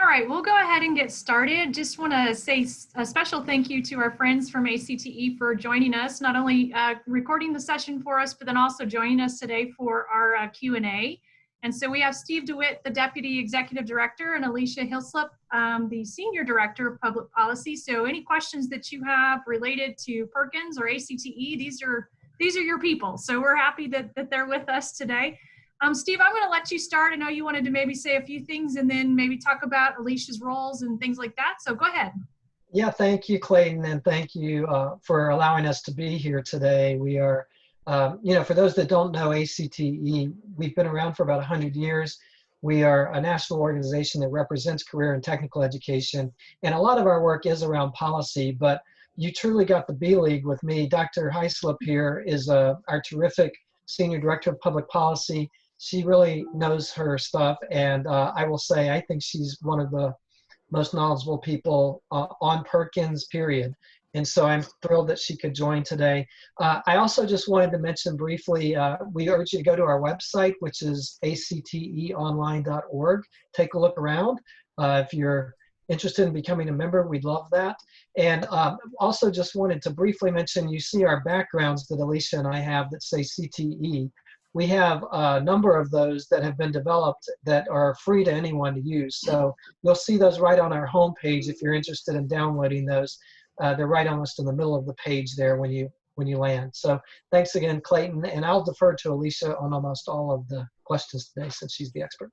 All right, we'll go ahead and get started. Just want to say a special thank you to our friends from ACTE for joining us, not only recording the session for us, but then also joining us today for our Q&A. And so we have Steve DeWitt, the Deputy Executive Director, and Alicia Hillslip, the Senior Director of Public Policy. So any questions that you have related to Perkins or ACTE, these are your people. So we're happy that they're with us today. Steve, I'm going to let you start. I know you wanted to maybe say a few things and then maybe talk about Alicia's roles and things like that. So go ahead. Yeah, thank you, Clayton, and thank you for allowing us to be here today. We are, for those that don't know ACTE, we've been around for about 100 years. We are a national organization that represents career and technical education, and a lot of our work is around policy, but you truly got the B League with me. Dr. Hillslip here is our terrific Senior Director of Public Policy. She really knows her stuff, and I will say I think she's one of the most knowledgeable people on Perkins, period. And so I'm thrilled that she could join today. I also just wanted to mention briefly, we urge you to go to our website, which is acteonline.org. Take a look around. If you're interested in becoming a member, we'd love that. And also just wanted to briefly mention, you see our backgrounds that Alicia and I have that say CTE. We have a number of those that have been developed that are free to anyone to use. So you'll see those right on our homepage if you're interested in downloading those. They're right almost in the middle of the page there when you land. So thanks again, Clayton, and I'll defer to Alicia on almost all of the questions today since she's the expert.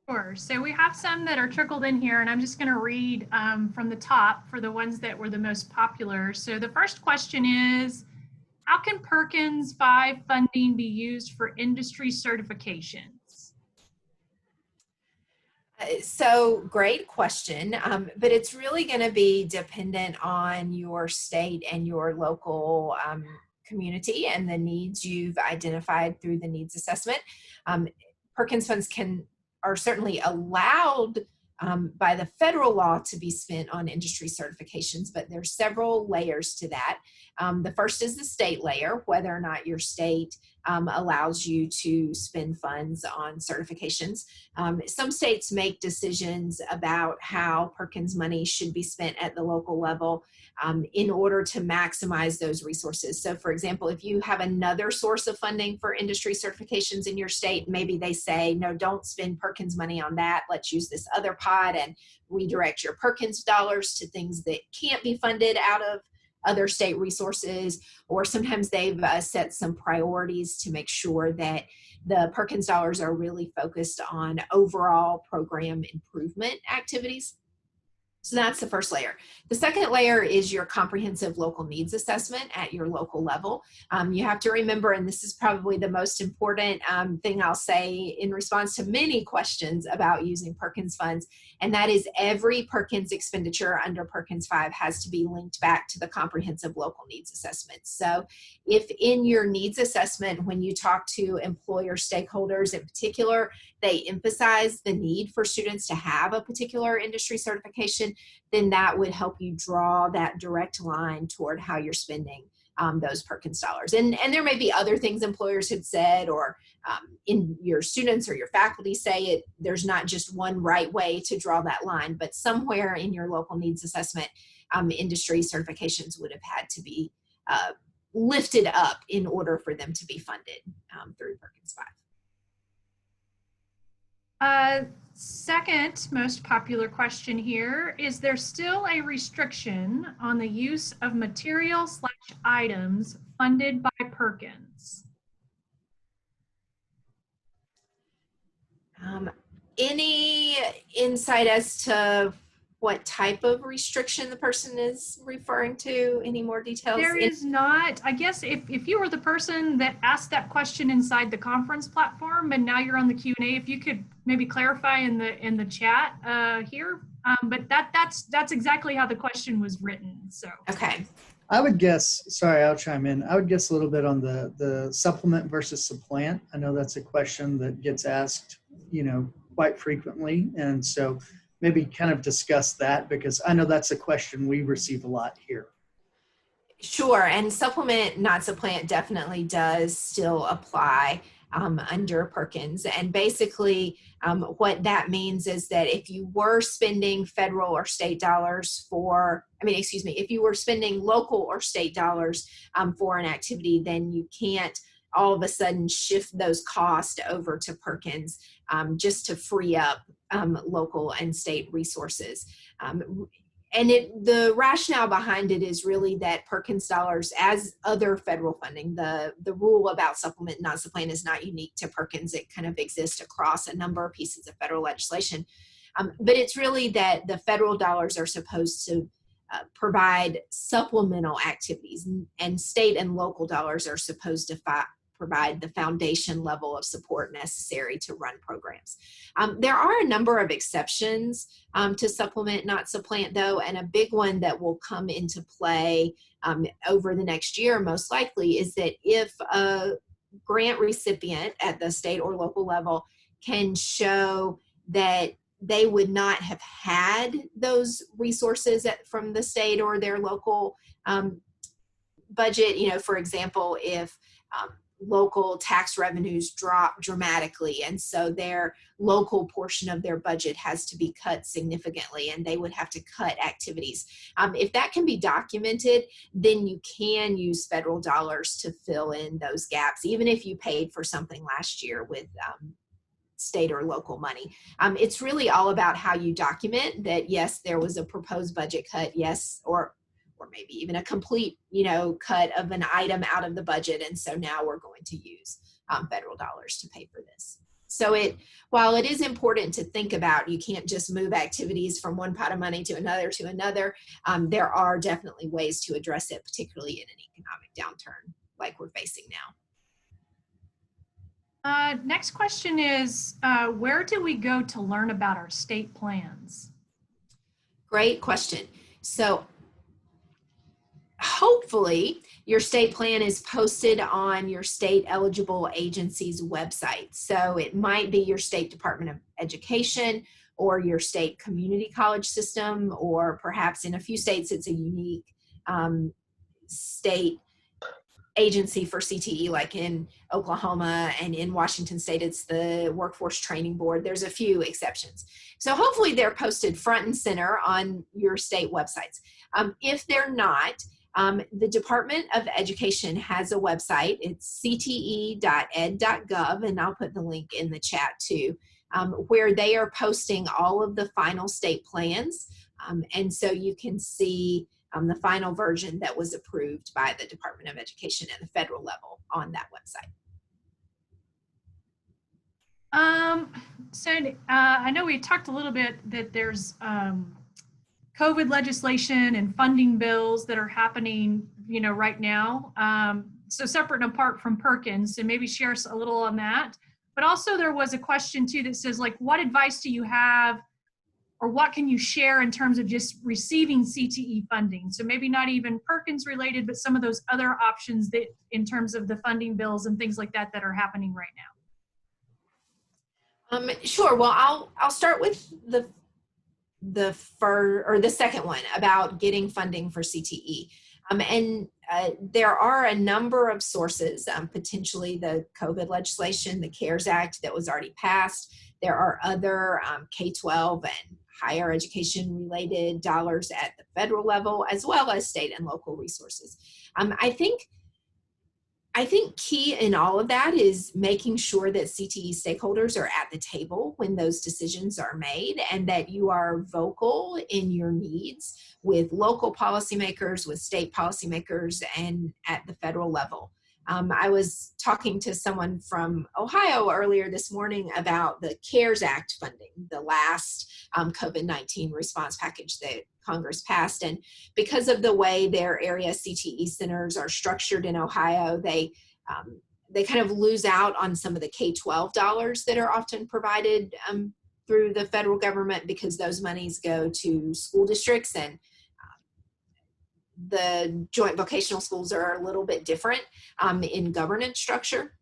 Sure. So we have some that are trickled in here, and I'm just going to read from the top for the ones that were the most popular. So the first question is, how can Perkins V funding be used for industry certifications? So great question, but it's really going to be dependent on your state and your local community and the needs you've identified through the needs assessment. Perkins funds are certainly allowed by the federal law to be spent on industry certifications, but there's several layers to that. The first is the state layer, whether or not your state allows you to spend funds on certifications. Some states make decisions about how Perkins money should be spent at the local level in order to maximize those resources. So for example, if you have another source of funding for industry certifications in your state, maybe they say, no, don't spend Perkins money on that. Let's use this other pot and redirect your Perkins dollars to things that can't be funded out of other state resources. Or sometimes they've set some priorities to make sure that the Perkins dollars are really focused on overall program improvement activities. So that's the first layer. The second layer is your comprehensive local needs assessment at your local level. You have to remember, and this is probably the most important thing I'll say in response to many questions about using Perkins funds, and that is every Perkins expenditure under Perkins V has to be linked back to the comprehensive local needs assessment. So if in your needs assessment, when you talk to employer stakeholders in particular, they emphasize the need for students to have a particular industry certification, then that would help you draw that direct line toward how you're spending those Perkins dollars. And there may be other things employers had said, or in your students or your faculty say it, there's not just one right way to draw that line, but somewhere in your local needs assessment, industry certifications would have had to be lifted up in order for them to be funded through Perkins V. Second most popular question here, is there still a restriction on the use of material/items funded by Perkins? Any insight as to what type of restriction the person is referring to? Any more details? There is not. I guess if you were the person that asked that question inside the conference platform and now you're on the Q&A, if you could maybe clarify in the chat here. But that's exactly how the question was written. So okay. I would guess, sorry, I'll chime in. I would guess a little bit on the supplement versus supplant. I know that's a question that gets asked, quite frequently. And so maybe kind of discuss that, because I know that's a question we receive a lot here. Sure, and supplement, not supplant, definitely does still apply. under Perkins. And basically what that means is that if you were spending federal or state dollars if you were spending local or state dollars for an activity, then you can't all of a sudden shift those costs over to Perkins just to free up local and state resources. And the rationale behind it is really that Perkins dollars, as other federal funding, the rule about supplement, not supplant is not unique to Perkins. It kind of exists across a number of pieces of federal legislation. But it's really that the federal dollars are supposed to provide supplemental activities, and state and local dollars are supposed to provide the foundation level of support necessary to run programs. There are a number of exceptions to supplement, not supplant, though, and a big one that will come into play over the next year, most likely, is that if a grant recipient at the state or local level can show that they would not have had those resources from the state or their local budget, for example, if local tax revenues drop dramatically, and so their local portion of their budget has to be cut significantly, and they would have to cut activities. If that can be documented, then you can use federal dollars to fill in those gaps, even if you paid for something last year with state or local money. It's really all about how you document that, yes, there was a proposed budget cut, yes, or maybe even a complete, cut of an item out of the budget. And so now we're going to use federal dollars to pay for this. So while it is important to think about, you can't just move activities from one pot of money to another, there are definitely ways to address it, particularly in an economic downturn like we're facing now. Next question is, where do we go to learn about our state plans? Great question. So hopefully your state plan is posted on your state eligible agency's website. So it might be your state Department of Education or your state community college system, or perhaps in a few states it's a unique state agency for CTE, like in Oklahoma, and in Washington State it's the Workforce Training Board. There's a few exceptions. So hopefully they're posted front and center on your state websites. If they're not, the Department of Education has a website. It's cte.ed.gov, and I'll put the link in the chat too, where they are posting all of the final state plans. And so you can see the final version that was approved by the Department of Education at the federal level on that website. So I know we talked a little bit that there's COVID legislation and funding bills that are happening, right now. So separate and apart from Perkins, and maybe share a little on that. But also there was a question too that says, like, what advice do you have, or what can you share in terms of just receiving CTE funding? So maybe not even Perkins related, but some of those other options that in terms of the funding bills and things like that that are happening right now. Sure. Well, I'll start with the second one about getting funding for CTE. There are a number of sources, potentially the COVID legislation, the CARES Act that was already passed. There are other K-12 and higher education related dollars at the federal level, as well as state and local resources. I think key in all of that is making sure that CTE stakeholders are at the table when those decisions are made, and that you are vocal in your needs with local policymakers, with state policymakers, and at the federal level. I was talking to someone from Ohio earlier this morning about the CARES Act funding, the last COVID-19 response package that Congress passed. And because of the way their area CTE centers are structured in Ohio, they kind of lose out on some of the K-12 dollars that are often provided through the federal government, because those monies go to school districts, and the joint vocational schools are a little bit different in governance structure.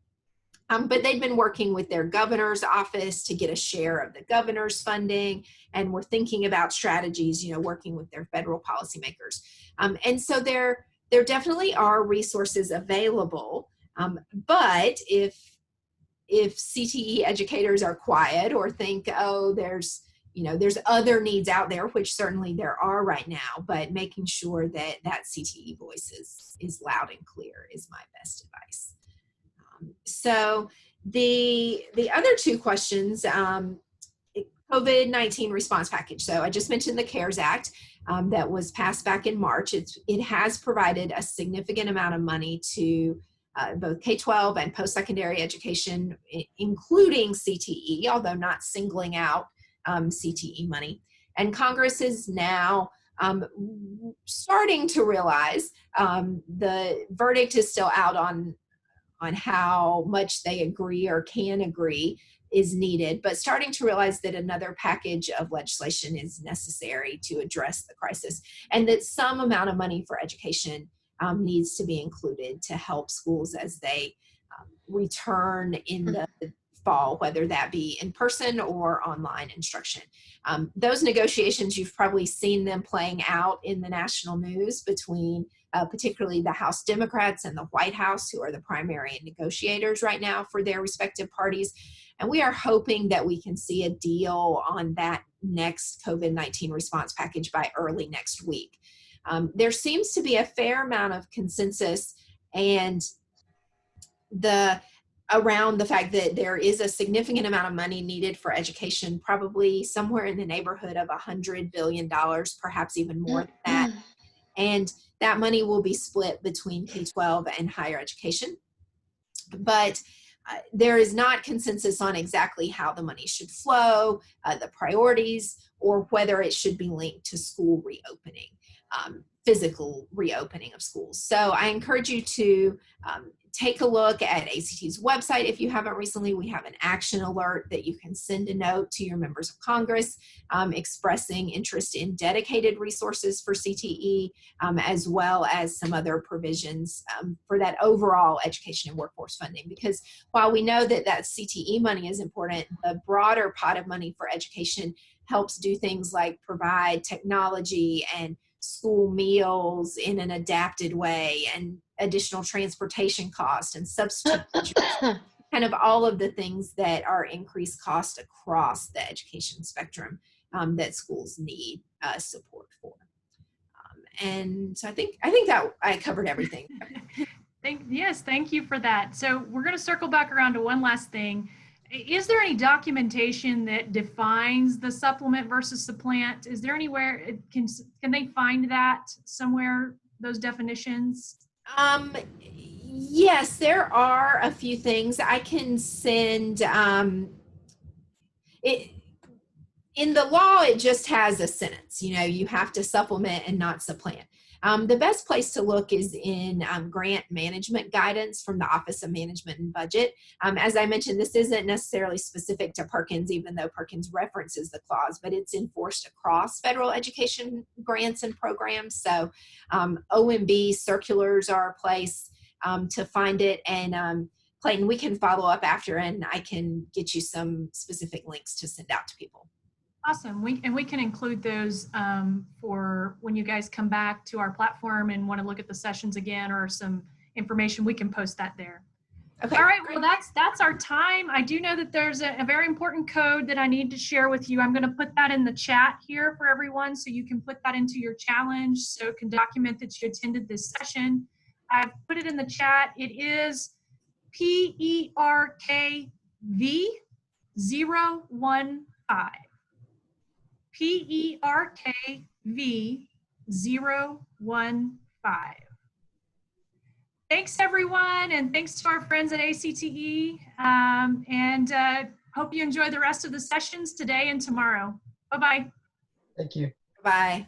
But they've been working with their governor's office to get a share of the governor's funding, and we're thinking about strategies, working with their federal policymakers. And so there definitely are resources available. But if if CTE educators are quiet or think, oh, there's other needs out there, which certainly there are right now, but making sure that that CTE voice is loud and clear is my best advice. So the other two questions, COVID-19 response package. So I just mentioned the CARES Act that was passed back in March. It has provided a significant amount of money to both K-12 and post-secondary education, including CTE, although not singling out CTE money. And Congress is now starting to realize the verdict is still out on how much they agree or can agree is needed, but starting to realize that another package of legislation is necessary to address the crisis, and that some amount of money for education needs to be included to help schools as they return in the fall, whether that be in person or online instruction. Those negotiations, you've probably seen them playing out in the national news between particularly the House Democrats and the White House, who are the primary negotiators right now for their respective parties. And we are hoping that we can see a deal on that next COVID-19 response package by early next week. There seems to be a fair amount of consensus and around the fact that there is a significant amount of money needed for education, probably somewhere in the neighborhood of $100 billion, perhaps even more than that. And that money will be split between K-12 and higher education. But there is not consensus on exactly how the money should flow, the priorities, or whether it should be linked to school reopening, physical reopening of schools. So I encourage you to take a look at ACT's website. If you haven't recently, we have an action alert that you can send a note to your members of Congress expressing interest in dedicated resources for CTE, as well as some other provisions for that overall education and workforce funding. Because while we know that that CTE money is important, the broader pot of money for education helps do things like provide technology and school meals in an adapted way, and additional transportation cost and substitute teachers, kind of all of the things that are increased cost across the education spectrum that schools need support for. And so I think that I covered everything. Yes, thank you for that. So we're going to circle back around to one last thing. Is there any documentation that defines the supplement versus supplant? Is there anywhere, can they find that somewhere, those definitions? Yes, there are a few things I can send. It in the law, it just has a sentence, you have to supplement and not supplant. The best place to look is in grant management guidance from the Office of Management and Budget. As I mentioned, this isn't necessarily specific to Perkins, even though Perkins references the clause, but it's enforced across federal education grants and programs. So OMB circulars are a place to find it. And Clayton, we can follow up after, and I can get you some specific links to send out to people. Awesome. We can include those for when you guys come back to our platform and want to look at the sessions again, or some information, we can post that there. Okay. All right. Well, that's our time. I do know that there's a very important code that I need to share with you. I'm going to put that in the chat here for everyone, so you can put that into your challenge, so it can document that you attended this session. I've put it in the chat. It is PERKV 015. PERKV 015. Thanks, everyone, and thanks to our friends at ACTE, and hope you enjoy the rest of the sessions today and tomorrow. Bye-bye. Thank you. Bye.